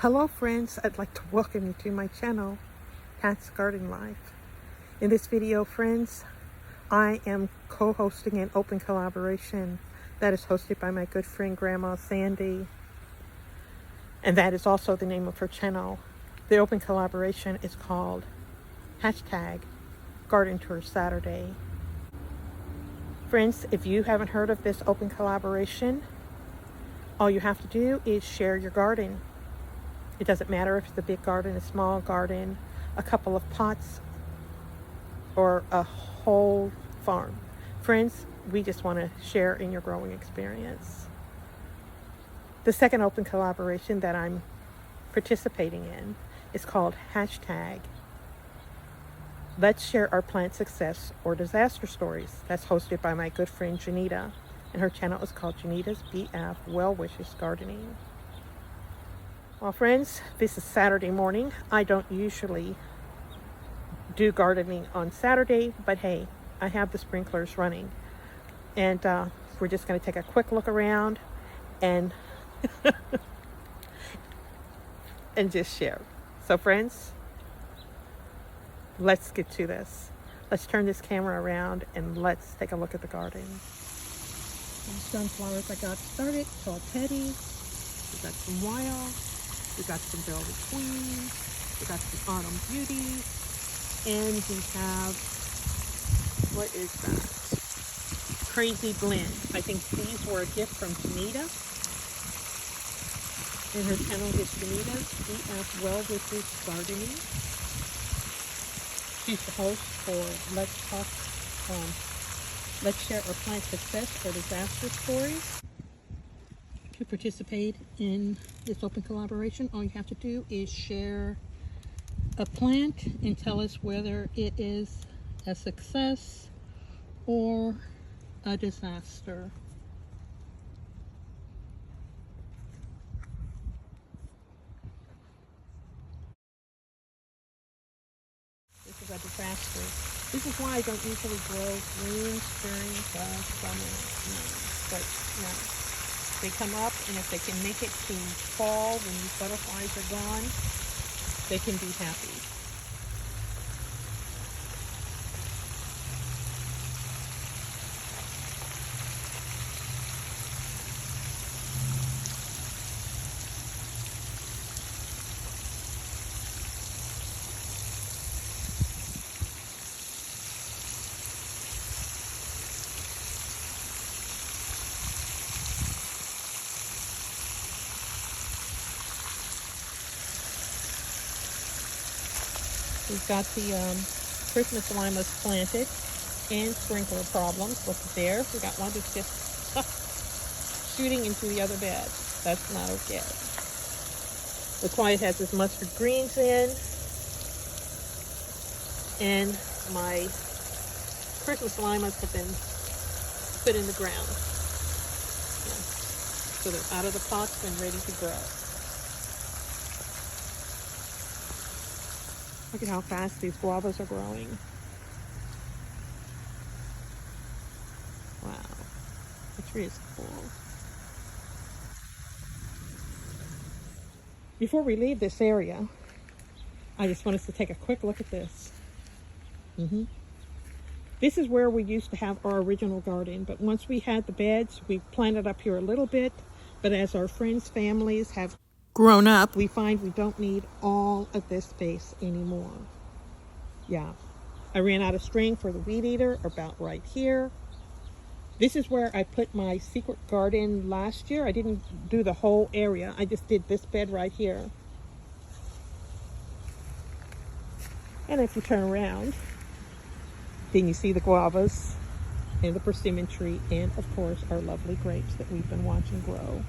Hello friends, I'd like to welcome you to my channel, Pat's Garden Life. In this video, friends, I am co-hosting an open collaboration that is hosted by my good friend Grandma Sandy. And that is also the name of her channel. The open collaboration is called hashtag Garden Tour Saturday. Friends, if you haven't heard of this open collaboration, all you have to do is share your garden. It doesn't matter if it's a big garden, a small garden, a couple of pots, or a whole farm. Friends, we just want to share in your growing experience. The second open collaboration that I'm participating in is called hashtag Let's Share Our Plant Success or Disaster Stories. That's hosted by my good friend Janita, and her channel is called Janita's BF Well Wishes Gardening. Well, friends, this is Saturday morning. I don't usually do gardening on Saturday, but hey, I have the sprinklers running. And we're just going to take a quick look around and and just share. So friends, let's get to this. Let's turn this camera around and let's take a look at the garden. Some sunflowers I got started, tall teddy. We got some wild. We got some velvet queens. We got some autumn beauties. And we have, what is that? Crazy blend. I think these were a gift from Janita. And her channel is Janita's BF Well Wishes Gardening. She's the host for Let's Share Our Plant Success or Disaster Stories. To participate in this open collaboration, all you have to do is share a plant and tell us whether it is a success or a disaster. This is a disaster. This is why I don't usually grow greens during the summer. But no. They come up, and if they can make it to fall when these butterflies are gone, they can be happy. We've got the Christmas limas planted and sprinkler problems. Look there. We got one that's just shooting into the other bed. That's not okay. The quiet has his mustard greens in. And my Christmas limas have been put in the ground. Yeah. So they're out of the pots and ready to grow. Look at how fast these guavas are growing. Wow, the tree is cool. Before we leave this area, I just want us to take a quick look at this. This is where we used to have our original garden, but once we had the beds, we planted up here a little bit, but as our friends' families have grown up, we find we don't need all of this space anymore. Yeah, I ran out of string for the weed eater about right here. This is where I put my secret garden last year. I didn't do the whole area. I just did this bed right here. And if you turn around, then you see the guavas and the persimmon tree and of course our lovely grapes that we've been watching grow.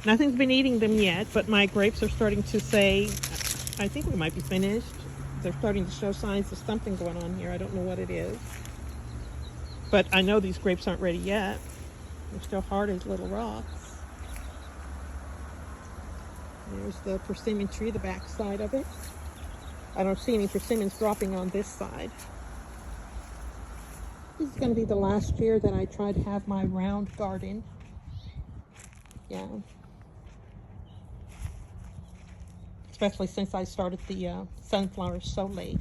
Nothing's been eating them yet, but my grapes are starting to say, I think we might be finished. They're starting to show signs of something going on here. I don't know what it is. But I know these grapes aren't ready yet. They're still hard as little rocks. There's the persimmon tree, the back side of it. I don't see any persimmons dropping on this side. This is going to be the last year that I tried to have my round garden. Yeah. especially since I started the sunflowers so late.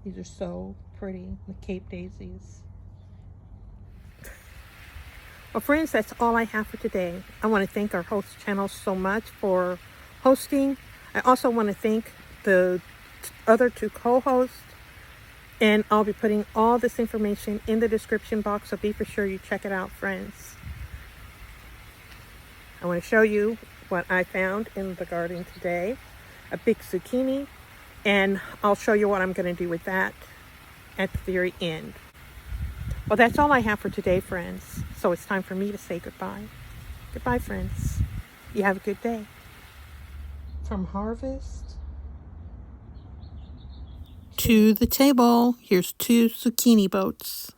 These are so pretty, the Cape daisies. Well, friends, that's all I have for today. I want to thank our host channel so much for hosting. I also want to thank the other two co-hosts. And I'll be putting all this information in the description box, so be for sure you check it out, friends. I want to show you what I found in the garden today. A big zucchini. And I'll show you what I'm going to do with that at the very end. Well, that's all I have for today, friends. So it's time for me to say goodbye. Goodbye, friends. You have a good day. From harvest to the table, here's 2 zucchini boats.